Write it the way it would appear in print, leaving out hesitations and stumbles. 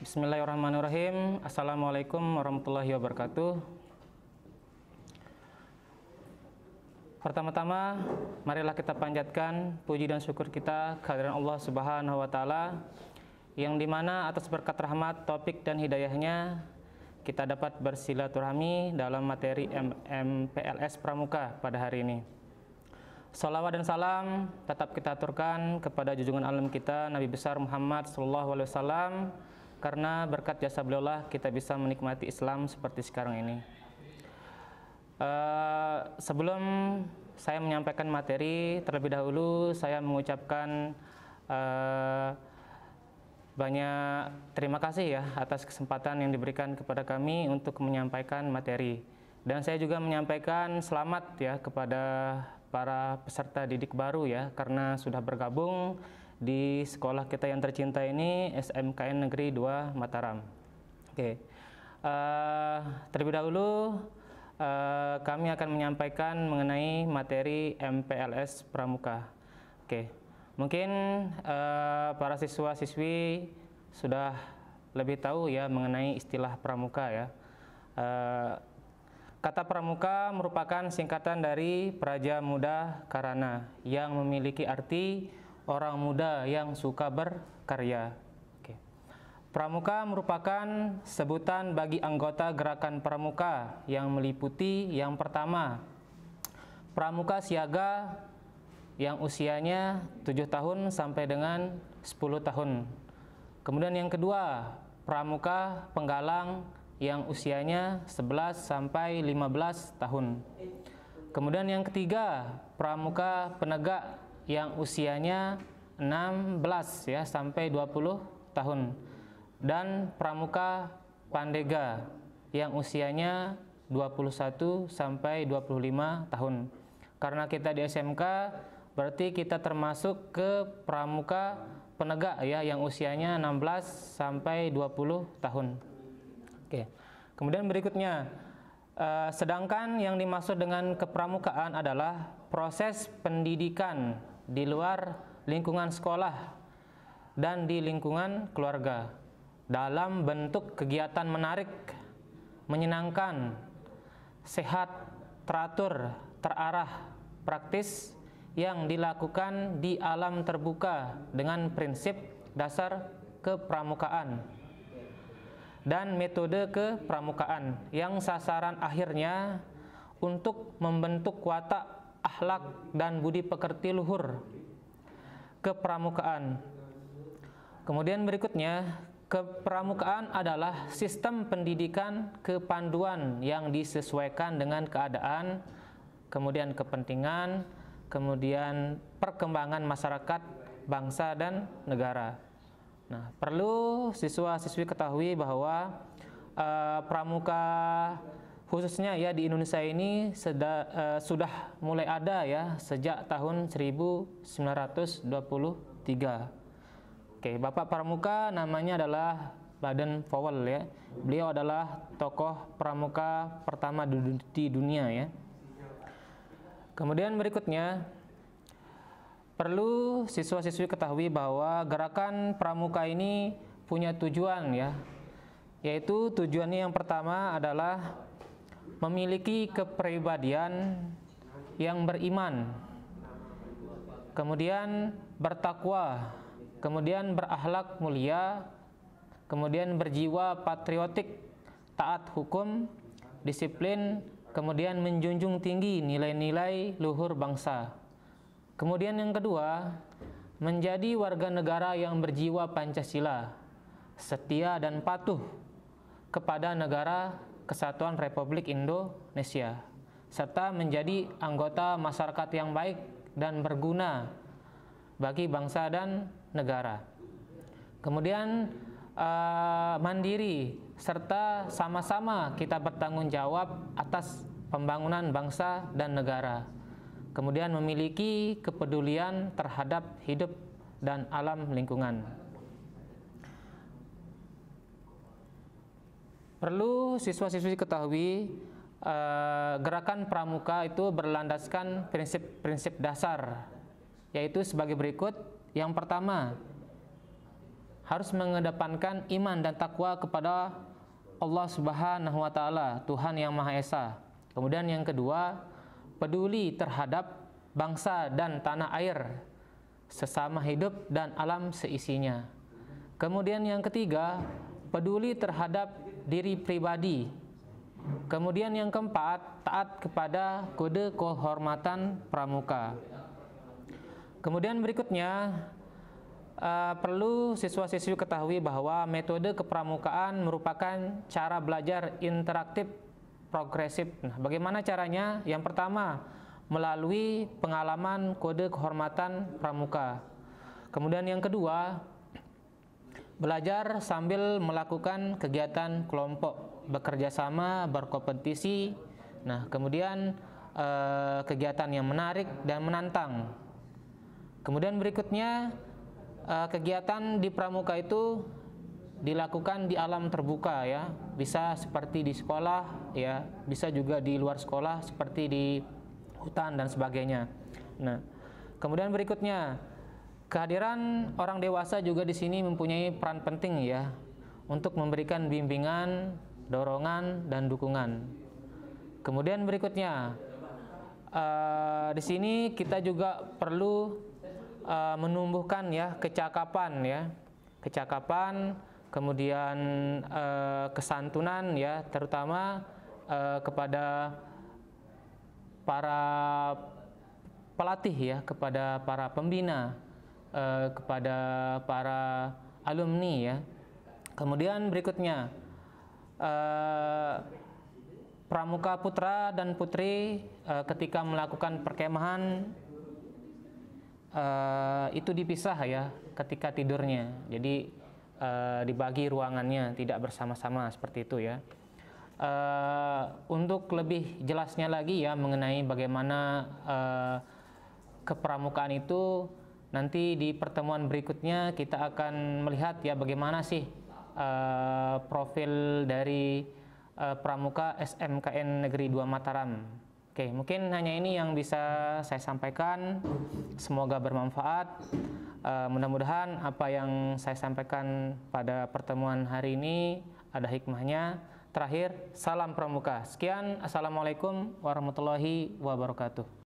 Bismillahirrahmanirrahim. Assalamualaikum warahmatullahi wabarakatuh. Pertama-tama, marilah kita panjatkan puji dan syukur kita kehadiran Allah Subhanahu wa Ta'ala, yang dimana atas berkat rahmat, taufik dan hidayahnya kita dapat bersilaturahmi dalam materi MPLS Pramuka pada hari ini. Salawat dan salam tetap kita aturkan kepada junjungan alam kita Nabi besar Muhammad SAW, karena berkat jasa beliaulah kita bisa menikmati Islam seperti sekarang ini. Sebelum saya menyampaikan materi, terlebih dahulu saya mengucapkan banyak terima kasih ya atas kesempatan yang diberikan kepada kami untuk menyampaikan materi. Dan saya juga menyampaikan selamat ya kepada para peserta didik baru ya, karena sudah bergabung di sekolah kita yang tercinta ini, SMKN Negeri 2 Mataram. Oke. Terlebih dahulu kami akan menyampaikan mengenai materi MPLS Pramuka. Oke. Mungkin para siswa-siswi sudah lebih tahu ya mengenai istilah pramuka ya. Kata pramuka merupakan singkatan dari Praja Muda Karana, yang memiliki arti orang muda yang suka berkarya. Oke. Pramuka merupakan sebutan bagi anggota gerakan pramuka yang meliputi yang pertama, pramuka siaga yang usianya 7 tahun sampai dengan 10 tahun. Kemudian yang kedua, pramuka penggalang yang usianya 11 sampai 15 tahun. Kemudian yang ketiga, pramuka penegak yang usianya 16 ya sampai 20 tahun. Dan pramuka pandega yang usianya 21 sampai 25 tahun. Karena kita di SMK, berarti kita termasuk ke pramuka penegak ya yang usianya 16 sampai 20 tahun. Oke. Kemudian berikutnya, sedangkan yang dimaksud dengan kepramukaan adalah proses pendidikan di luar lingkungan sekolah dan di lingkungan keluarga dalam bentuk kegiatan menarik, menyenangkan, sehat, teratur, terarah, praktis yang dilakukan di alam terbuka dengan prinsip dasar kepramukaan dan metode kepramukaan yang sasaran akhirnya untuk membentuk watak, akhlak dan budi pekerti luhur kepramukaan. Kemudian berikutnya, kepramukaan adalah sistem pendidikan kepanduan yang disesuaikan dengan keadaan, kemudian kepentingan, kemudian perkembangan masyarakat, bangsa dan negara. Nah, perlu siswa-siswi ketahui bahwa pramuka khususnya ya di Indonesia ini sudah mulai ada ya sejak tahun 1923. Oke, Bapak Pramuka namanya adalah Baden Powell ya. Beliau adalah tokoh pramuka pertama di dunia ya. Kemudian berikutnya, perlu siswa-siswi ketahui bahwa gerakan pramuka ini punya tujuan ya. Yaitu tujuannya yang pertama adalah memiliki kepribadian yang beriman, kemudian bertakwa, kemudian berakhlak mulia, kemudian berjiwa patriotik, taat hukum, disiplin, kemudian menjunjung tinggi nilai-nilai luhur bangsa. Kemudian yang kedua, menjadi warga negara yang berjiwa Pancasila, setia dan patuh kepada negara Kesatuan Republik Indonesia, serta menjadi anggota masyarakat yang baik dan berguna bagi bangsa dan negara. Kemudian mandiri, serta sama-sama kita bertanggung jawab atas pembangunan bangsa dan negara. Kemudian memiliki kepedulian terhadap hidup dan alam lingkungan. Perlu siswa-siswi ketahui, gerakan pramuka itu berlandaskan prinsip-prinsip dasar, yaitu sebagai berikut. Yang pertama, harus mengedepankan iman dan takwa kepada Allah Subhanahu wa taala, Tuhan yang Maha Esa. Kemudian yang kedua, peduli terhadap bangsa dan tanah air, sesama hidup dan alam seisinya. Kemudian yang ketiga, peduli terhadap diri pribadi. Kemudian yang keempat, taat kepada kode kehormatan pramuka. Kemudian berikutnya, perlu siswa-siswi ketahui bahwa metode kepramukaan merupakan cara belajar interaktif progresif. Nah, bagaimana caranya? Yang pertama, melalui pengalaman kode kehormatan pramuka. Kemudian yang kedua, belajar sambil melakukan kegiatan kelompok, bekerja sama, berkompetisi. Nah, kemudian kegiatan yang menarik dan menantang. Kemudian berikutnya, kegiatan di pramuka itu dilakukan di alam terbuka ya, bisa seperti di sekolah ya, bisa juga di luar sekolah seperti di hutan dan sebagainya. Nah, kemudian berikutnya, kehadiran orang dewasa juga di sini mempunyai peran penting ya untuk memberikan bimbingan, dorongan dan dukungan. Kemudian berikutnya, di sini kita juga perlu menumbuhkan ya kecakapan, kemudian kesantunan ya, terutama kepada para pelatih ya, kepada para pembina, kepada para alumni ya. Kemudian berikutnya, pramuka putra dan putri ketika melakukan perkemahan itu dipisah ya ketika tidurnya. Jadi dibagi ruangannya, tidak bersama-sama seperti itu ya. Untuk lebih jelasnya lagi ya mengenai bagaimana kepramukaan itu, nanti di pertemuan berikutnya kita akan melihat ya bagaimana sih profil dari pramuka SMKN Negeri 2 Mataram. Oke, mungkin hanya ini yang bisa saya sampaikan. Semoga bermanfaat. Mudah-mudahan apa yang saya sampaikan pada pertemuan hari ini ada hikmahnya. Terakhir, salam pramuka. Sekian, assalamualaikum warahmatullahi wabarakatuh.